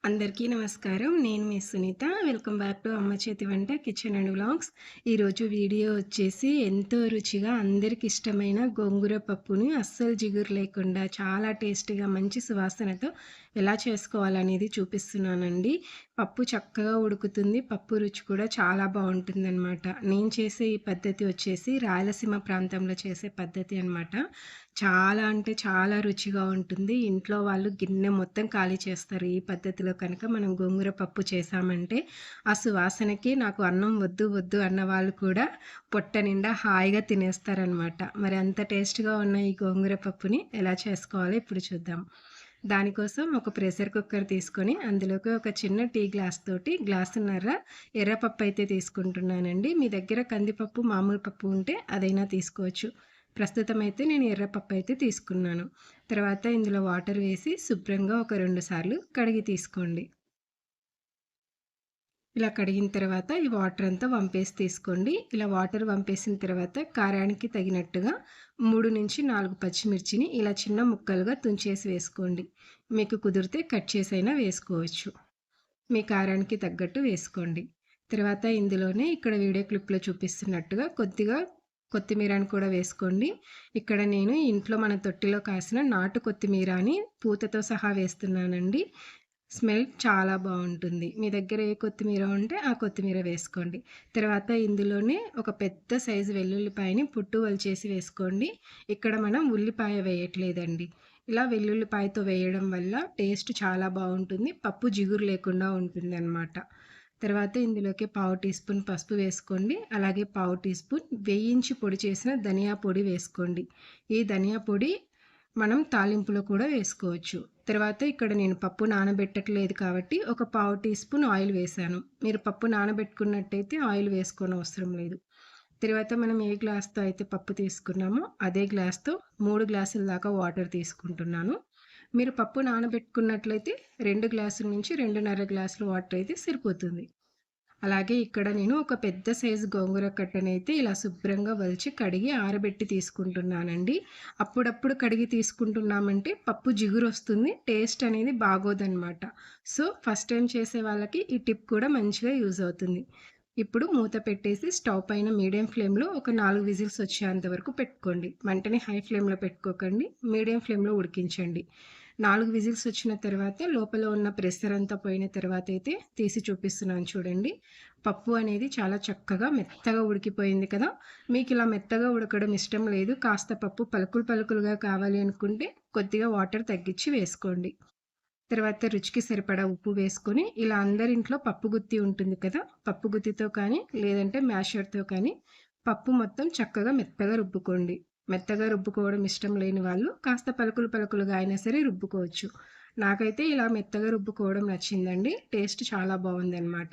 అందరికీ నమస్కారం. నేను మీ సునీత. వెల్కమ్ బ్యాక్ టు అమ్మ చేతి వంట కిచెన్ అండ్ వ్లాగ్స్. ఈరోజు వీడియో వచ్చేసి ఎంతో రుచిగా అందరికిష్టమైన గోంగూర పప్పుని అస్సలు జిగురు లేకుండా చాలా టేస్టీగా మంచి సువాసనతో ఎలా చేసుకోవాలనేది చూపిస్తున్నానండి. పప్పు చక్కగా ఉడుకుతుంది. పప్పు రుచి కూడా చాలా బావుంటుందనమాట. నేను చేసే ఈ పద్ధతి వచ్చేసి రాయలసీమ ప్రాంతంలో చేసే పద్ధతి అనమాట. చాలా అంటే చాలా రుచిగా ఉంటుంది. ఇంట్లో వాళ్ళు గిన్నె మొత్తం ఖాళీ చేస్తారు. ఈ పద్ధతిలో కనుక మనం గోంగూర పప్పు చేశామంటే, ఆ సువాసనకి నాకు అన్నం వద్దు వద్దు అన్న వాళ్ళు కూడా పొట్ట నిండా హాయిగా తినేస్తారనమాట. మరి అంత టేస్ట్‌గా ఉన్న ఈ గోంగూర పప్పుని ఎలా చేసుకోవాలో ఇప్పుడు చూద్దాం. దానికోసం ఒక ప్రెషర్ కుక్కర్ తీసుకొని అందులోకి ఒక చిన్న టీ గ్లాస్ తోటి గ్లాసున్నర ఎర్రపప్పు అయితే తీసుకుంటున్నానండి. మీ దగ్గర కందిపప్పు, మామూలు పప్పు ఉంటే అదైనా తీసుకోవచ్చు. ప్రస్తుతం అయితే నేను ఎర్రపప్పు అయితే తీసుకున్నాను. తర్వాత ఇందులో వాటర్ వేసి శుభ్రంగా ఒక 2 సార్లు కడిగి తీసుకోండి. ఇలా కడిగిన తర్వాత ఈ వాటర్ అంతా వంపేసి తీసుకోండి. ఇలా వాటర్ వంపేసిన తర్వాత కారానికి తగినట్టుగా 3-4 పచ్చిమిర్చిని ఇలా చిన్న ముక్కలుగా తుంచేసి వేసుకోండి. మీకు కుదిరితే కట్ చేసైనా వేసుకోవచ్చు. మీ కారానికి తగ్గట్టు వేసుకోండి. తర్వాత ఇందులోనే ఇక్కడ వీడియో క్లిప్‌లో చూపిస్తున్నట్టుగా కొద్దిగా కొత్తిమీరని కూడా వేసుకోండి. ఇక్కడ నేను ఇంట్లో మన తొట్టిలో కాసిన నాటు కొత్తిమీరని పూతతో సహా వేస్తున్నానండి. స్మెల్ చాలా బావుంటుంది. మీ దగ్గర ఏ కొత్తిమీర ఉంటే ఆ కొత్తిమీర వేసుకోండి. తర్వాత ఇందులోనే ఒక పెద్ద సైజు వెల్లుల్లిపాయని పొట్టు వలిచేసి వేసుకోండి. ఇక్కడ మనం ఉల్లిపాయ వేయట్లేదండి. ఇలా వెల్లుల్లిపాయతో వేయడం వల్ల టేస్ట్ చాలా బావుంటుంది. పప్పు జిగురు లేకుండా ఉంటుందనమాట. తర్వాత ఇందులోకి పావు టీ స్పూన్ పసుపు వేసుకోండి. అలాగే పావు టీ స్పూన్ వేయించి పొడి చేసిన ధనియా పొడి వేసుకోండి. ఈ ధనియా పొడి మనం తాలింపులో కూడా వేసుకోవచ్చు. తర్వాత ఇక్కడ నేను పప్పు నానబెట్టట్లేదు కాబట్టి ఒక పావు టీ స్పూన్ ఆయిల్ వేశాను. మీరు పప్పు నానబెట్టుకున్నట్టయితే ఆయిల్ వేసుకోనవసరం లేదు. తర్వాత మనం ఏ గ్లాస్‌తో అయితే పప్పు తీసుకున్నామో అదే గ్లాస్‌తో 3 గ్లాసుల దాకా వాటర్ తీసుకుంటున్నాను. మీరు పప్పు నానబెట్టుకున్నట్లయితే 2 గ్లాసుల నుంచి 2:30 గ్లాసుల వాటర్ అయితే సరిపోతుంది. అలాగే ఇక్కడ నేను ఒక పెద్ద సైజు గోంగూర కట్టనైతే ఇలా శుభ్రంగా వలిచి కడిగి ఆరబెట్టి తీసుకుంటున్నానండి. అప్పుడప్పుడు కడిగి తీసుకుంటున్నామంటే పప్పు జిగురొస్తుంది. టేస్ట్ అనేది బాగోదనమాట. సో, ఫస్ట్ టైమ్ చేసే వాళ్ళకి ఈ టిప్ కూడా మంచిగా యూజ్ అవుతుంది. ఇప్పుడు మూత పెట్టేసి స్టవ్ పైన మీడియం ఫ్లేమ్‌లో ఒక 4 విజిల్స్ వచ్చేంత వరకు పెట్టుకోండి. వెంటనే హై ఫ్లేమ్‌లో పెట్టుకోకండి. మీడియం ఫ్లేమ్‌లో ఉడికించండి. 4 విజిల్స్ వచ్చిన తర్వాత లోపల ఉన్న ప్రెషర్ అంతా పోయిన తర్వాతైతే తీసి చూపిస్తున్నాను చూడండి. పప్పు అనేది చాలా చక్కగా మెత్తగా ఉడికిపోయింది కదా! మీకిలా మెత్తగా ఉడకడం ఇష్టం లేదు, కాస్త పప్పు పలుకులు పలుకులుగా కావాలి అనుకుంటే కొద్దిగా వాటర్ తగ్గించి వేసుకోండి. తర్వాత రుచికి సరిపడా ఉప్పు వేసుకొని ఇలా అందరింట్లో పప్పు గుత్తి ఉంటుంది కదా! పప్పు గుత్తితో కానీ లేదంటే మ్యాషర్‌తో కానీ పప్పు మొత్తం చక్కగా మెత్తగా రుబ్బుకోండి. మెత్తగా రుబ్బుకోవడం ఇష్టం లేని వాళ్ళు కాస్త పలుకులు పలుకులుగా అయినా సరే రుబ్బుకోవచ్చు. నాకైతే ఇలా మెత్తగా రుబ్బుకోవడం నచ్చిందండి. టేస్ట్ చాలా బావుందనమాట.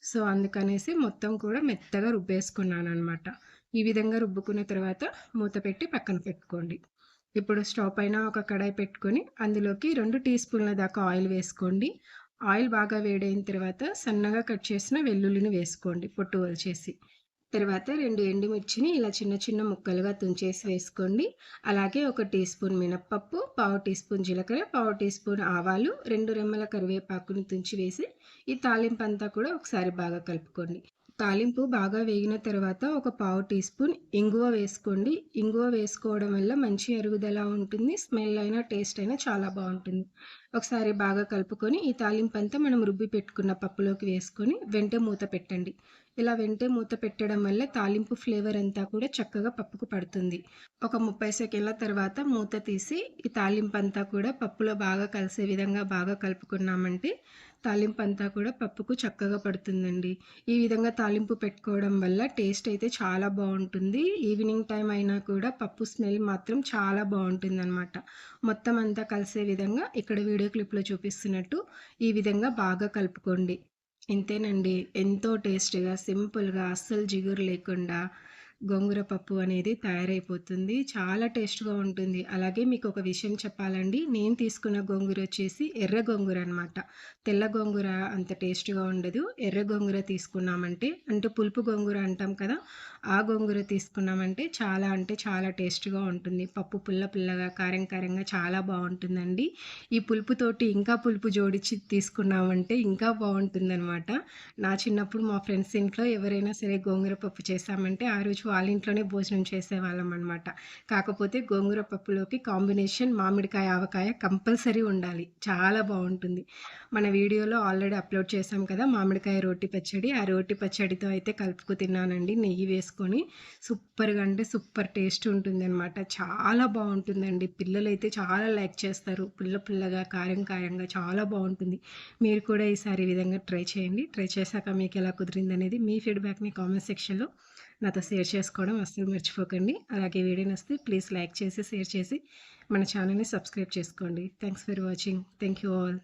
సో, అందుకనేసి మొత్తం కూడా మెత్తగా రుబ్బేసుకున్నాననమాట. ఈ విధంగా రుబ్బుకున్న తర్వాత మూత పెట్టి పక్కన పెట్టుకోండి. ఇప్పుడు స్టవ్ పైన ఒక కడాయి పెట్టుకొని అందులోకి 2 టీ స్పూన్ల దాకా ఆయిల్ వేసుకోండి. ఆయిల్ బాగా వేడైన తర్వాత సన్నగా కట్ చేసిన వెల్లుల్లిని వేసుకోండి పొట్టు ఒలిచేసి. తర్వాత 2 ఎండుమిర్చిని ఇలా చిన్న చిన్న ముక్కలుగా తుంచేసి వేసుకోండి. అలాగే ఒక టీ స్పూన్ మినపప్పు, పావు టీ స్పూన్ జీలకర్ర, పావు టీ స్పూన్ ఆవాలు, 2 రెమ్మల కరివేపాకుని తుంచి వేసి ఈ తాలింపంతా కూడా ఒకసారి బాగా కలుపుకోండి. తాలింపు బాగా వేగిన తర్వాత ఒక పావు టీ స్పూన్ ఇంగువ వేసుకోండి. ఇంగువ వేసుకోవడం వల్ల మంచి అరుగుదల ఉంటుంది. స్మెల్ అయినా, టేస్ట్ అయినా చాలా బావుంటుంది. ఒకసారి బాగా కలుపుకొని ఈ తాలింపంతా మనం రుబ్బి పెట్టుకున్న పప్పులోకి వేసుకొని వెంటనే మూత పెట్టండి. ఇలా వెంటనే మూత పెట్టడం వల్ల తాలింపు ఫ్లేవర్ అంతా కూడా చక్కగా పప్పుకు పడుతుంది. ఒక 30 సెకన్ల తర్వాత మూత తీసి ఈ తాలింపంతా కూడా పప్పులో బాగా కలిసే విధంగా బాగా కలుపుకున్నామంటే తాలింపంతా కూడా పప్పుకు చక్కగా పడుతుందండి. ఈ విధంగా తాలింపు పెట్టుకోవడం వల్ల టేస్ట్ అయితే చాలా బావుంటుంది. ఈవినింగ్ టైం అయినా కూడా పప్పు స్మెల్ మాత్రం చాలా బావుంటుందనమాట. మొత్తం అంతా కలిసే విధంగా ఇక్కడ వీడియో క్లిప్‌లో చూపిస్తున్నట్టు ఈ విధంగా బాగా కలుపుకోండి. ఇంతేనండి. ఎంతో టేస్టీగా, సింపుల్‌గా అస్సలు జిగురు లేకుండా గోంగూర పప్పు అనేది తయారైపోతుంది. చాలా టేస్ట్‌గా ఉంటుంది. అలాగే మీకొక విషయం చెప్పాలండి. నేను తీసుకున్న గోంగూర వచ్చేసి ఎర్ర గోంగూర అనమాట. తెల్ల గోంగూర అంత టేస్ట్‌గా ఉండదు. ఎర్ర గోంగూర తీసుకున్నామంటే అంటే పులుపు గోంగూర అంటాం కదా! ఆ గోంగూర తీసుకున్నామంటే చాలా అంటే చాలా టేస్ట్‌గా ఉంటుంది. పప్పు పుల్ల పుల్లగా, కారం కారంగా చాలా బావుంటుందండి. ఈ పులుపుతోటి ఇంకా పులుపు జోడించి తీసుకున్నామంటే ఇంకా బావుంటుందనమాట. నా చిన్నప్పుడు మా ఫ్రెండ్స్ ఇంట్లో ఎవరైనా సరే గోంగూర పప్పు చేశామంటే, ఆ రోజు వాళ్ళ ఇంట్లోనే భోజనం చేసేవాళ్ళమనమాట. కాకపోతే గోంగూర పప్పులోకి కాంబినేషన్ మామిడికాయ, ఆవకాయ కంపల్సరీ ఉండాలి. చాలా బావుంటుంది. మన వీడియోలో ఆల్రెడీ అప్‌లోడ్ చేశాం కదా! మామిడికాయ రోటి పచ్చడి. ఆ రోటి పచ్చడితో అయితే కలుపుకు తిన్నానండి నెయ్యి వేసుకొని. సూపర్‌గా అంటే సూపర్ టేస్ట్ ఉంటుందనమాట. చాలా బావుంటుందండి. పిల్లలైతే చాలా లైక్ చేస్తారు. పుల్ల పుల్లగా, కారం కారంగా చాలా బావుంటుంది. మీరు కూడా ఈసారి ఈ విధంగా ట్రై చేయండి. ట్రై చేశాక మీకెలా కుదిరిందనేది మీ ఫీడ్‌బ్యాక్‌ని కామెంట్ సెక్షన్‌లో నాతో షేర్ చేసుకోవడం అస్సలు మర్చిపోకండి. అలాగే వీడియో నచ్చితే ప్లీజ్ లైక్ చేసి, షేర్ చేసి మన ఛానెల్‌ని సబ్స్క్రైబ్ చేసుకోండి. Thanks for watching. Thank you all.